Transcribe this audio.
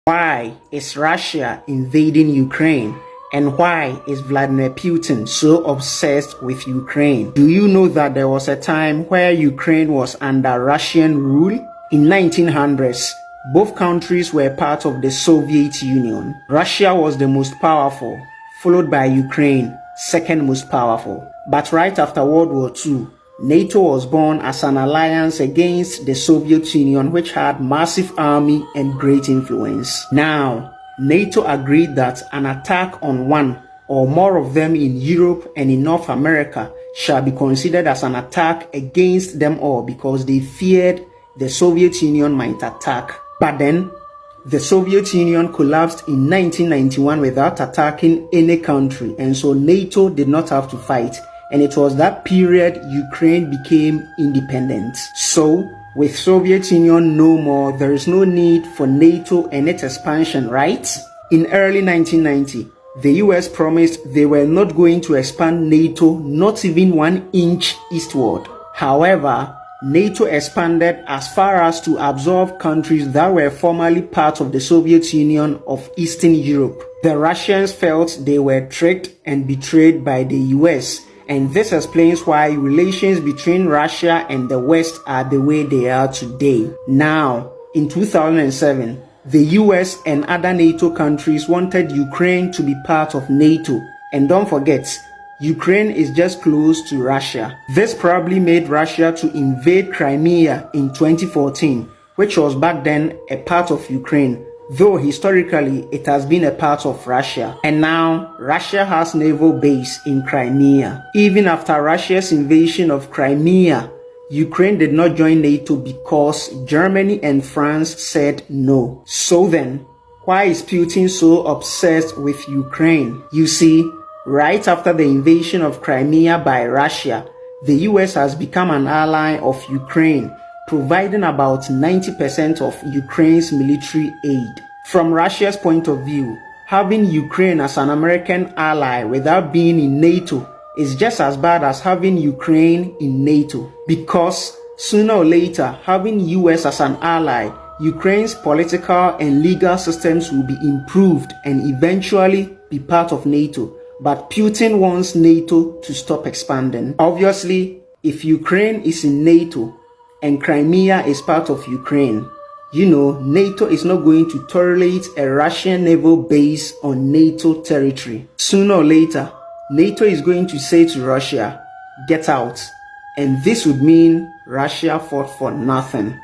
Why is Russia invading Ukraine? And why is Vladimir Putin so obsessed with Ukraine? Do you know that there was a time where Ukraine was under Russian rule? In 1900s, both countries were part of the Soviet Union. Russia was the most powerful, followed by Ukraine, second most powerful. But right after World War II, NATO was born as an alliance against the Soviet Union, which had massive army and great influence. Now, NATO agreed that an attack on one or more of them in Europe and in North America shall be considered as an attack against them all because they feared the Soviet Union might attack. But then, the Soviet Union collapsed in 1991 without attacking any country, and so NATO did not have to fight. And it was that period Ukraine became independent. So, with Soviet Union no more, there is no need for NATO and its expansion, right? In early 1990, the US promised they were not going to expand NATO not even 1 inch eastward. However, NATO expanded as far as to absorb countries that were formerly part of the Soviet Union of Eastern Europe. The Russians felt they were tricked and betrayed by the US. And this explains why relations between Russia and the West are the way they are today. Now, in 2007, the US and other NATO countries wanted Ukraine to be part of NATO. And don't forget, Ukraine is just close to Russia. This probably made Russia to invade Crimea in 2014, which was back then a part of Ukraine, though historically it has been a part of Russia. And now Russia has naval base in Crimea. Even after Russia's invasion of Crimea, Ukraine did not join NATO because Germany and France said no. So then, why is Putin so obsessed with Ukraine? You see, right after the invasion of Crimea by Russia, the US has become an ally of Ukraine, providing about 90% of Ukraine's military aid. From Russia's point of view, having Ukraine as an American ally without being in NATO is just as bad as having Ukraine in NATO, because sooner or later, having US as an ally, Ukraine's political and legal systems will be improved and eventually be part of NATO. But Putin wants NATO to stop expanding. Obviously, if Ukraine is in NATO and Crimea is part of Ukraine, you know, NATO is not going to tolerate a Russian naval base on NATO territory. Sooner or later, NATO is going to say to Russia, get out. And this would mean Russia fought for nothing.